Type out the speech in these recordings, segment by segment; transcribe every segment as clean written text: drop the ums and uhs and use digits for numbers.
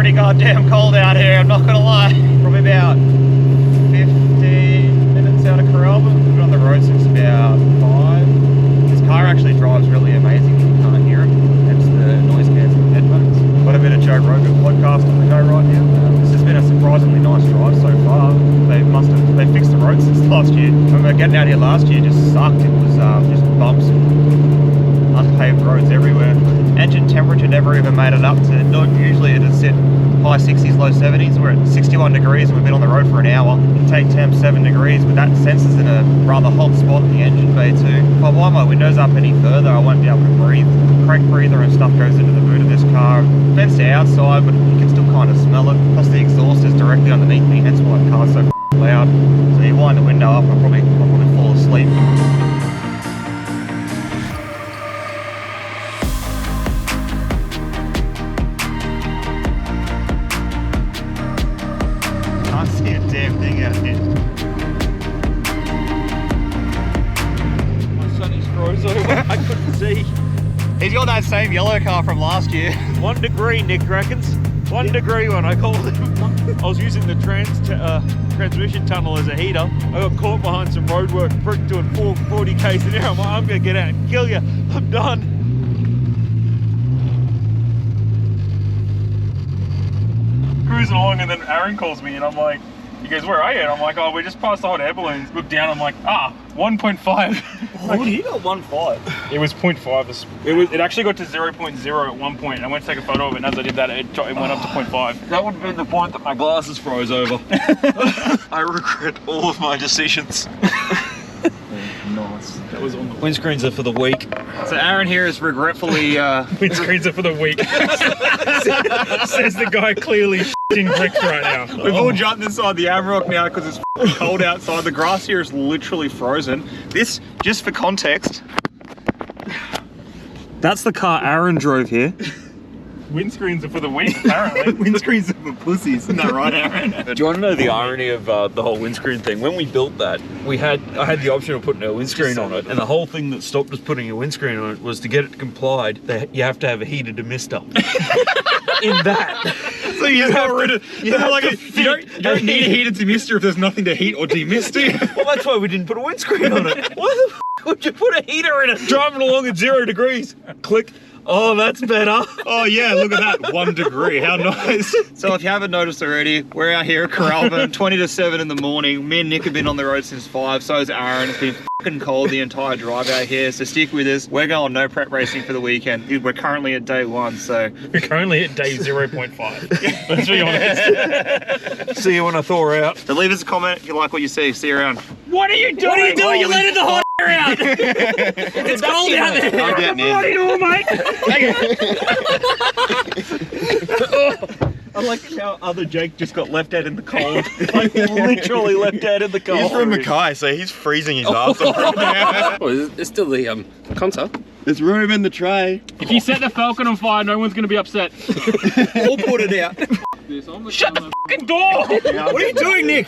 pretty goddamn cold out here, I'm not gonna lie. Probably about 15 minutes out of Coralba. We've been on the road since about 5. This car actually drives really amazing. You can't hear it. Hence the noise cancelling headphones. Got a bit of Joe Rogan podcast on the go right now. This has been a surprisingly nice drive so far. They fixed the road since last year. I remember getting out here last year, just sucked. It was just bumps and unpaved roads everywhere. Engine temperature never even made it up to, not usually it'd sit high 60s, low 70s. We're at 61 degrees and we've been on the road for an hour. Take temp 7 degrees, but that sensor's in a rather hot spot in the engine bay too. If I wind my windows up any further, I won't be able to breathe. Crank breather and stuff goes into the boot of this car. Fenced outside, but you can still kind of smell it. Plus the exhaust is directly underneath me, hence why the car's so loud. So you wind the window up, I'll probably fall asleep. Can't see a damn thing out here. My sonny's froze over. I couldn't see. He's got that same yellow car from last year. 1 degree, Nick reckons. 1 degree when I called him. I was using the transmission tunnel as a heater. I got caught behind some roadwork, prick doing 40 k's an hour. I'm gonna get out and kill you. I'm done. Cruising along, and then Aaron calls me and I'm like, he goes, where are you? And I'm like, oh, we just passed the hot air balloons. Look down, I'm like, 1.5. What do you got 1.5? It was 0.5. It actually got to 0.0 at one point. I went to take a photo of it, and as I did that, it went up to 0.5. That would have been the point that my glasses froze over. I regret all of my decisions. Nice. That was on the Windscreens are for the weak. So Aaron here is regretfully... windscreens are for the weak. Says the guy clearly in bricks right now. We've all jumped inside the Amarok now because it's cold outside. The grass here is literally frozen. This, just for context, that's the car Aaron drove here. Windscreens are for the weak, apparently. Windscreens are for pussies, isn't that right, Aaron? Do you want to know the irony of the whole windscreen thing? When we built that, I had the option of putting a windscreen on it, and the whole thing that stopped us putting a windscreen on it was to get it complied that you have to have a heated emister. In that. So you don't need a heated demister if there's nothing to heat or demist, do you? Well, that's why we didn't put a windscreen on it. Why the f would you put a heater in it? Driving along at 0 degrees. Click. Oh, that's better. Oh yeah, look at that, 1 degree, how nice. So if you haven't noticed already, we're out here at Coralba, 20 to 7 in the morning. Me and Nick have been on the road since 5, so has Aaron. It's been fucking cold the entire drive out here, so stick with us. We're going no prep racing for the weekend. We're currently at day 1, so. We're currently at day 0.5. Let's be honest. See you when I thaw out. So leave us a comment if you like what you see. See you around. What are you doing? What are you doing? You're letting the hot air out. It's cold out there. I'm getting in. What are you doing, mate? I like how other Jake just got left out in the cold. Like literally left out in the cold. He's from Mackay, so he's freezing his ass off right now. Oh, there's still the contour. There's room in the tray. If you set the Falcon on fire, no one's going to be upset. Or put it out. Shut the fucking door! What are you doing, Nick?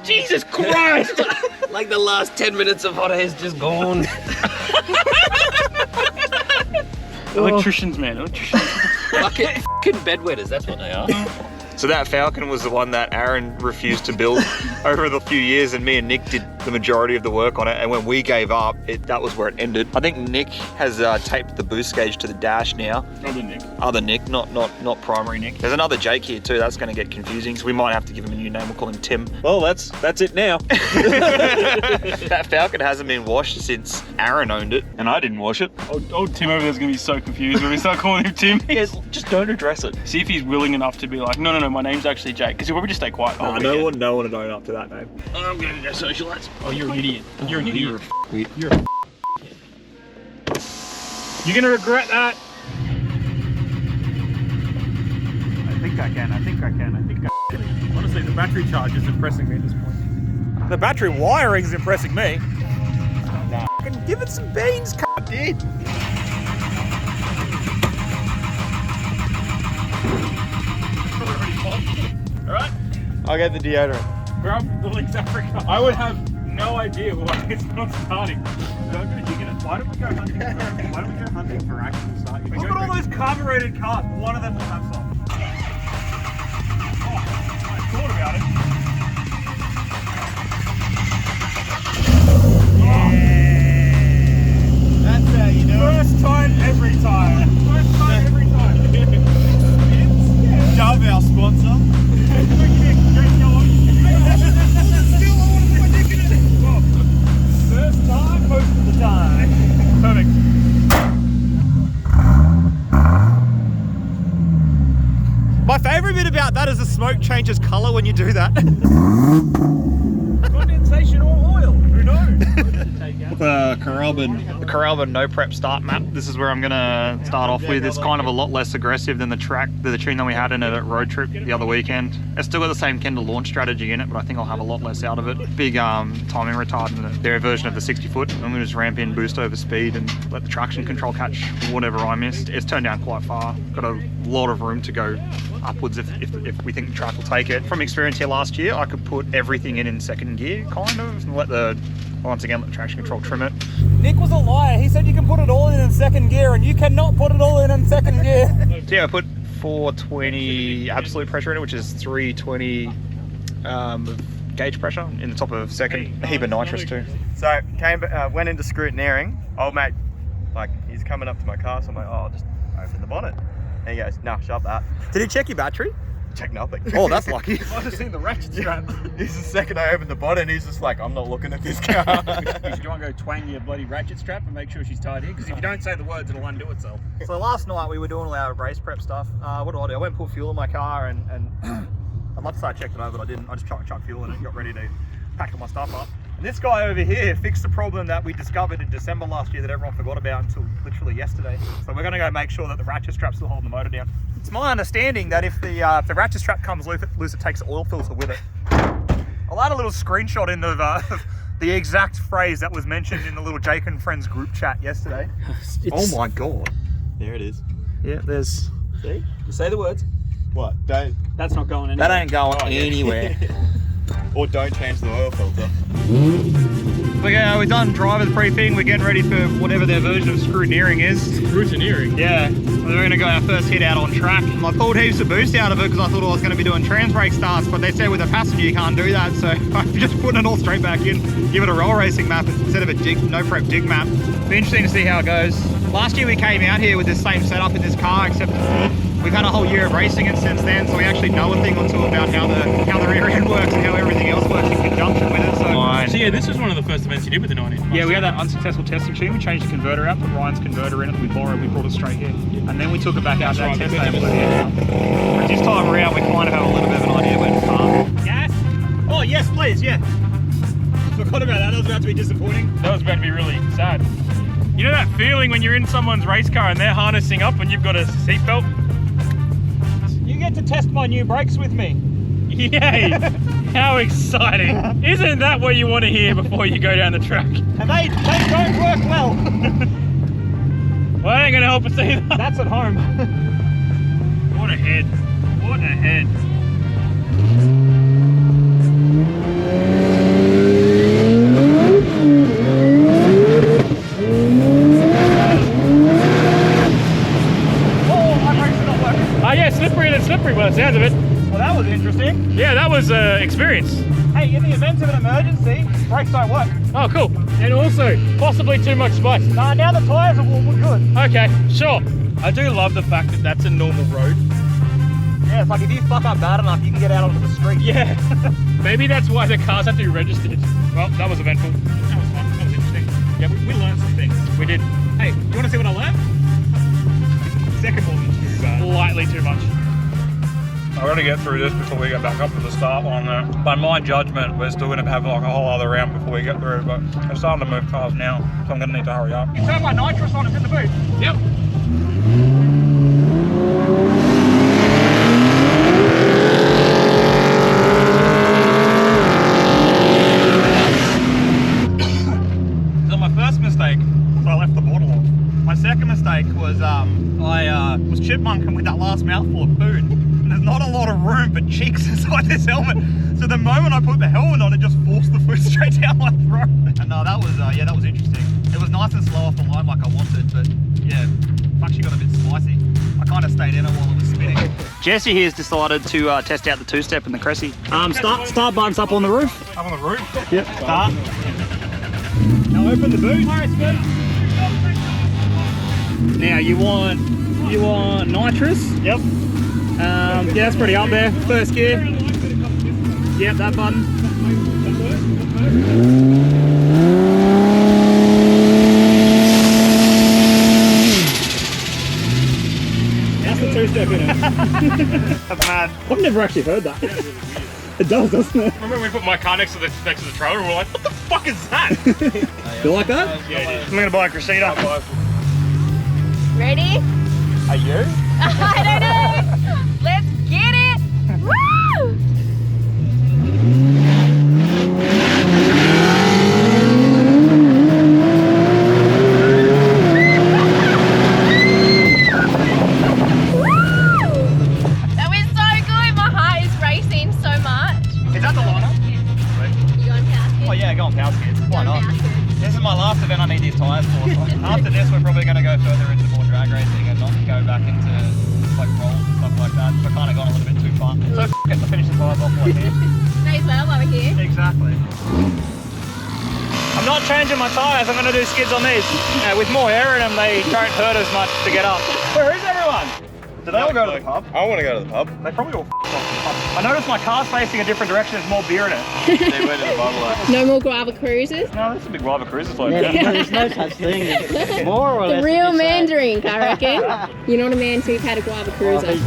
Jesus Christ! Like the last 10 minutes of hot air's just gone. Electricians, man. Electricians. Fucking bedwetters, that's what they are. So that Falcon was the one that Aaron refused to build over the few years, and me and Nick did the majority of the work on it. And when we gave up, that was where it ended. I think Nick has taped the boost gauge to the dash now. Other Nick, not primary Nick. There's another Jake here too. That's going to get confusing, so we might have to give him a new name. We'll call him Tim. Well, that's it now. That Falcon hasn't been washed since Aaron owned it, and I didn't wash it. Old Tim over there's going to be so confused when we start calling him Tim. Yes, just don't address it. See if he's willing enough to be like, no, my name's actually Jake, because he'll probably just stay quiet. No one would own up to that name. I'm going to go socialise. Oh, you're an idiot. You're an idiot. You're going to regret that. I think I can. Honestly, the battery charge is impressing me at this point. The battery wiring is impressing me. Nah. Give it some beans, dude. Alright? I'll get the deodorant. Grab the Lynx Africa. I would have no idea why it's not starting. Don't go digging it. Why don't we go hunting for actual start? Look at all those carbureted cars. One of them will have some. I thought about it. That's how you do it. First time, every time. First time, every time. Dove, our sponsor. First time, most of the time. Perfect. My favourite bit about that is the smoke changes colour when you do that. Condensation or oil? Who knows? The Carrabin no prep start map. This is where I'm gonna start off with. It's kind of a lot less aggressive than the tune that we had in a road trip the other weekend. It's still got the same Kendall launch strategy in it, but I think I'll have a lot less out of it. Big timing retard in their version of the 60 foot. I'm gonna just ramp in, boost over speed, and let the traction control catch whatever I missed. It's turned down quite far. Got a lot of room to go upwards if we think the track will take it. From experience here last year, I could put everything in second gear, kind of, and let the traction control trim it. Nick was a liar. He said you can put it all in second gear, and you cannot put it all in second gear. So yeah, I put 420 absolute pressure in it, which is 320 gauge pressure in the top of second. A heap of nitrous too. So went into Scrutineering. Old mate, like, he's coming up to my car, so I'm like, oh, I'll just open the bonnet. And he goes, no, shut that. Did he check your battery? Check nothing. Oh, that's lucky. I've just seen the ratchet strap. He's the second I opened the bonnet, and he's just like, I'm not looking at this car. You should go and go twang your bloody ratchet strap and make sure she's tied in, because if you don't say the words, it'll undo itself. So last night we were doing all our race prep stuff. What did I do? I went and put fuel in my car, and I'd love to say I checked it over, but I didn't. I just chucked fuel in it and got ready to pack all my stuff up. And this guy over here fixed the problem that we discovered in December last year that everyone forgot about until literally yesterday. So we're going to go make sure that the ratchet strap's still holding the motor down. It's my understanding that if the ratchet strap comes loose, it takes the oil filter with it. I'll add a little screenshot in of the exact phrase that was mentioned in the little Jake and Friends group chat yesterday. Oh my God. There it is. Yeah, there's... See? Just say the words. What? Don't... That's not going anywhere. That ain't going anywhere. Or don't change the oil filter. Okay, we're done driver's briefing. We're getting ready for whatever their version of scrutineering is. Scrutineering? Yeah. We're going to go our first hit out on track. I pulled heaps of boost out of it because I thought I was going to be doing trans brake starts, but they said with a passenger you can't do that, so I'm just putting it all straight back in. Give it a roll racing map instead of a no prep dig map. Be interesting to see how it goes. Last year we came out here with this same setup in this car, except we've had a whole year of racing it since then, so we actually know a thing or two about how the rear end works and how everything else works in conjunction with it. So yeah, this was one of the first events you did with the 90. Yeah, we had that unsuccessful testing tune. We changed the converter out, put Ryan's converter in it. We brought it straight here, and then we took it back out to that test table. But this time around, we kind of have a little bit of an idea where to start. Gas? Oh yes, please, yeah. Forgot about that. That was about to be disappointing. That was about to be really sad. You know that feeling when you're in someone's race car and they're harnessing up and you've got a seatbelt? You get to test my new brakes with me. Yay! How exciting! Isn't that what you want to hear before you go down the track? And they don't work well. Well, that ain't gonna help us either. That's at home. What a head! What a head! Oh, my brakes are not working. Ah, yeah, slipperier than slippery by the sounds of it. Well, that was interesting. Yeah, that was experience. Hey, in the event of an emergency, brakes don't work. Oh, cool. And also, possibly too much spice. Nah, now the tyres are all good. Okay, sure. I do love the fact that that's a normal road. Yeah, it's like if you fuck up bad enough, you can get out onto the street. Yeah. Maybe that's why the cars have to be registered. Well, that was eventful. That was fun. That was interesting. Yeah, we learned some things. We did. Hey, you want to see what I learned? Second wasn't too bad. Slightly too much. I've got to get through this before we get back up to the start line there. By my judgment, we're still going to have like a whole other round before we get through, but we're starting to move cars now, so I'm going to need to hurry up. You turn my nitrous on, it's in the boot. Yep. So my first mistake, so I left the bottle off. My second mistake was I was chipmunking with that last mouthful of food. and there's not a lot of room for cheeks inside this helmet. So the moment I put the helmet on, it just forced the foot straight down my throat. And no, that was yeah, that was interesting. It was nice and slow off the line like I wanted, but yeah, fuck, she got a bit spicy. I kind of stayed in it while it was spinning. Jesse here's decided to test out the two-step in the Cressy. Start buttons up on the roof. Up on the roof? Yep. Start. Now open the boot. Now you want nitrous. Yep. Yeah, that's pretty up there. First gear. Yep, that button. That's the two-step in it. That's mad. I've never actually heard that. It does, doesn't it? Remember when we put my car next to the trailer and we're like, what the fuck is that? You like that? Yeah, it is. I'm gonna buy a Cressida. Ready? Are you? I don't know. Let's get it. Woo! That was so good. My heart is racing so much. Is that the liner? You going power skid? Oh yeah, go on power skids. Why not? Power skid. This is my last event I need these tyres for. After this, we're probably going to go further into more drag racing and not go back into like rolls and stuff like that. We've kind of gone a little bit too far. So f*** it, to finish the tyres off like here. May as well while we're here. Exactly. I'm not changing my tyres. I'm going to do skids on these. With more air in them, they don't hurt as much to get up. Where is everyone? Did they all go to the pub? I want to go to the pub. They probably all f***ed off the pub. I noticed my car's facing a different direction. There's more beer in it. They went to the bottle. No more Guava Cruisers. No, that's a big Guava Cruisers like There's no such thing as more or The less. real man drink, I reckon. You're not a man until you've had a Guava Cruiser.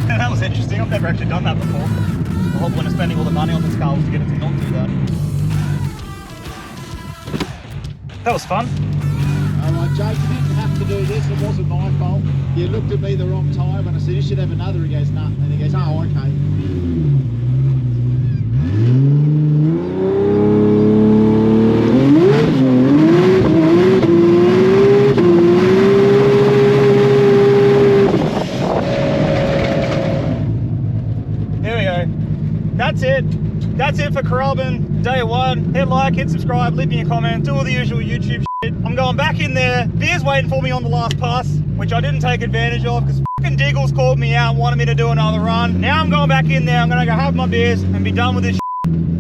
That was interesting. I've never actually done that before. The whole point of spending all the money on this car was to get it to not do that. That was fun. Alright, Jake, you didn't have to do this. It wasn't my fault. You looked at me the wrong time and I said, you should have another. He goes, nah. And he goes, oh, okay. Here we go. That's it. That's it for Coralban day one. Hit like, hit subscribe, leave me a comment, do all the usual YouTube shit. I'm going back in there. Beer's waiting for me on the last pass, which I didn't take advantage of because fucking Diggles called me out and wanted me to do another run. Now I'm going back in there. I'm gonna go have my beers and be done with this shit.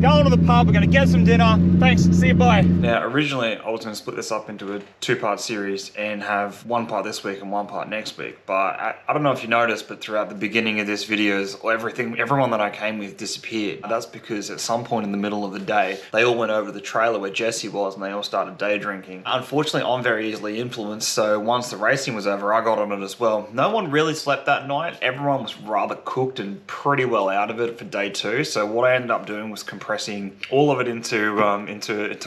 Going to the pub, we're gonna get some dinner. Thanks, see you, bye. Now, originally I was gonna split this up into a two-part series and have one part this week and one part next week. But I don't know if you noticed, but throughout the beginning of this videos, everyone that I came with disappeared. That's because at some point in the middle of the day, they all went over to the trailer where Jesse was and they all started day drinking. Unfortunately, I'm very easily influenced, so once the racing was over, I got on it as well. No one really slept that night. Everyone was rather cooked and pretty well out of it for day two. So what I ended up doing was compressing all of it into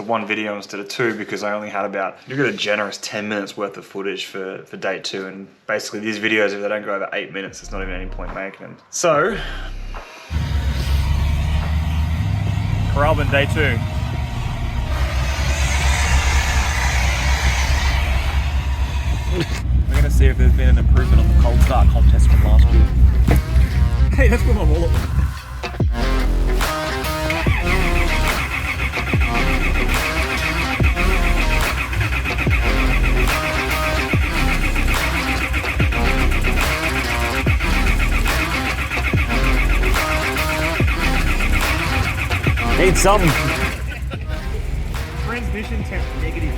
one video instead of two, because I only had about, you got a generous 10 minutes worth of footage for day two, and basically these videos, if they don't go over 8 minutes, there's not even any point making them. So, Coralban day two. We're gonna see if there's been an improvement on the cold start contest from last year. Hey, that's where my wallet went. Need something. Transmission temp -2.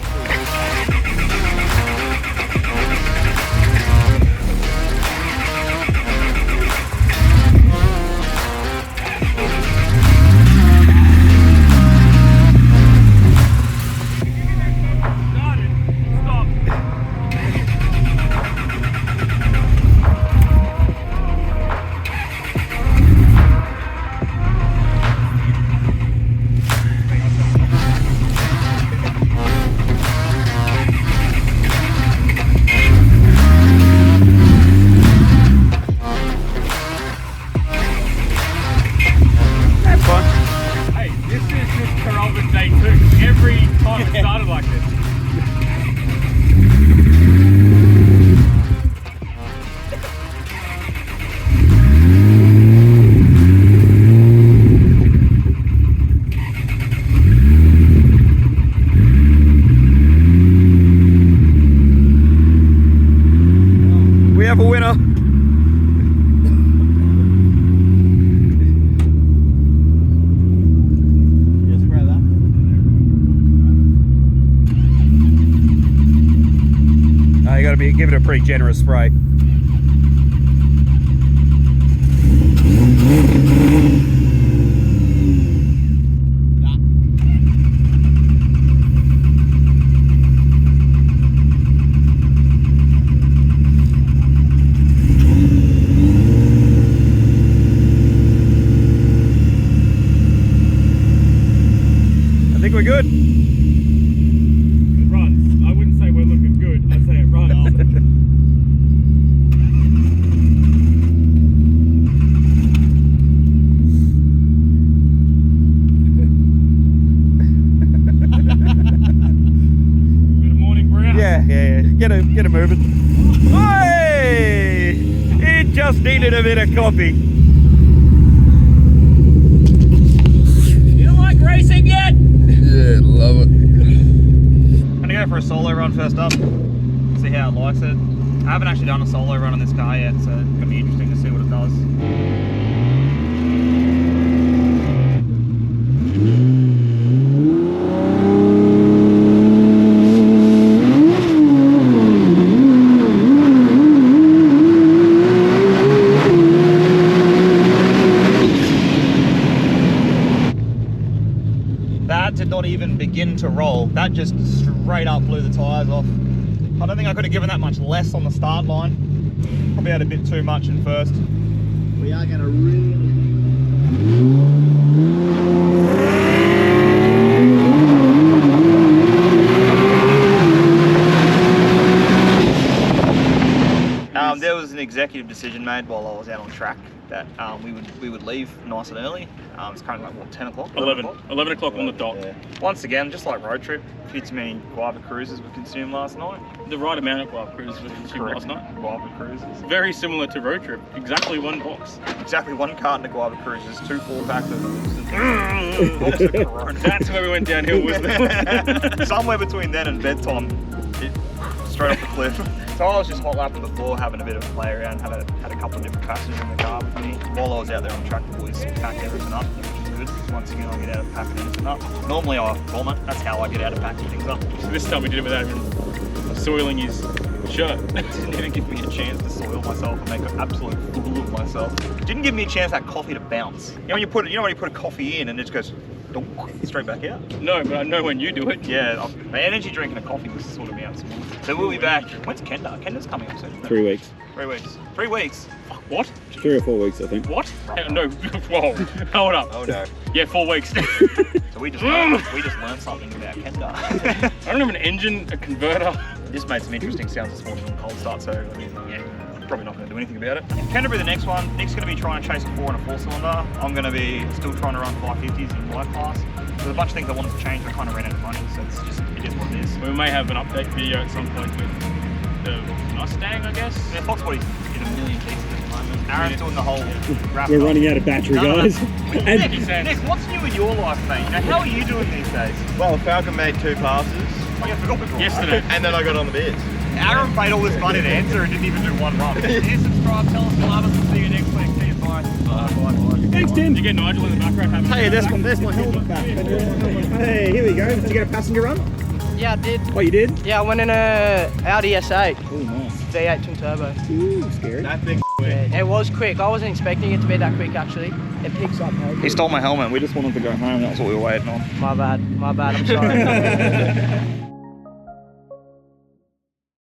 We have a winner. You got to give it a pretty generous spray. I think we're good. It runs. I wouldn't say we're looking good. I'd say it runs. Good morning, Brown. Yeah. Get it moving. Hey! It just needed a bit of coffee. You don't like racing yet? Yeah, love it. I'm gonna go for a solo run first up, see how it likes it. I haven't actually done a solo run on this car yet, so it's gonna be interesting to see what it does. That did not even begin to roll. That just straight up blew the tyres off. I don't think I could have given that much less on the start line. Probably had a bit too much in first. We are going to really... There was an executive decision made while I was out on track that we would leave nice and early. It's currently like what, 10 o'clock? 11 o'clock on the dot. Yeah. Once again, just like road trip, a few too many Guava Cruisers were consumed last night. The right amount of Guava Cruisers were consumed last night. Guava Cruisers. Very similar to road trip. Exactly one box. Exactly one carton of Guava Cruisers, 2 4-packs of box of Corona. That's where we went downhill, wasn't it? Somewhere between then and bedtime, straight off the cliff. So I was just hot lapping the floor, having a bit of a play around, had a couple of different passengers in the car with me. While I was out there on track, the boys packed everything up, which is good. Once again, I get out of packing everything up. Normally I vomit, that's how I get out of packing things up. So this time we did it without even soiling his shirt. Didn't even give me a chance to soil myself and make an absolute fool of myself. Didn't give me a chance for that coffee to bounce. You know when you put a coffee in and it just goes donk, straight back out? No, but I know when you do it. Yeah, my energy drink and a coffee was sorting me out some more. So we'll be back. When's Kenda? Kenda's coming up soon. 3 weeks. 3 weeks. 3 weeks. What? 3 or 4 weeks, I think. What? No, whoa, hold up. Oh no. Yeah, 4 weeks. So we just learned something about Kenda. I don't have an engine, a converter. This made some interesting sounds this morning on cold start, so I mean, yeah, probably not going to do anything about it. Canterbury the next one. Nick's going to be trying to chase a 4 and a 4 cylinder. I'm going to be still trying to run 550s in my class. There's a bunch of things I wanted to change, but I kind of ran out of money, so it is what it is. We may have an update video at some point with the Mustang, I guess. Yeah, Fox Body's in a million pieces at the moment. Aaron's doing the whole wrap We're up. running out of battery, guys. Nick, what's new in your life, mate? You know, how are you doing these days? Well, Falcon made 2 passes, Oh, yeah, I forgot before. Yesterday. and then I got on the beers. Aaron paid all this money to answer and didn't even do one run. Please subscribe, tell us you love us, and see you next week. See you, bye. Bye. Thanks, Tim. Did you get Nigel in the background having Hey, there's my helmet back. Hey, here we go. Did you get a passenger run? Yeah, I did. Oh, you did? Yeah, I went in a Audi S8, Oh, nice. V8 twin turbo. Ooh, scary. That thing. Yeah, it was quick. I wasn't expecting it to be that quick, actually. It picks up. He stole my helmet. We just wanted to go home. That's what we were waiting on. My bad. I'm sorry.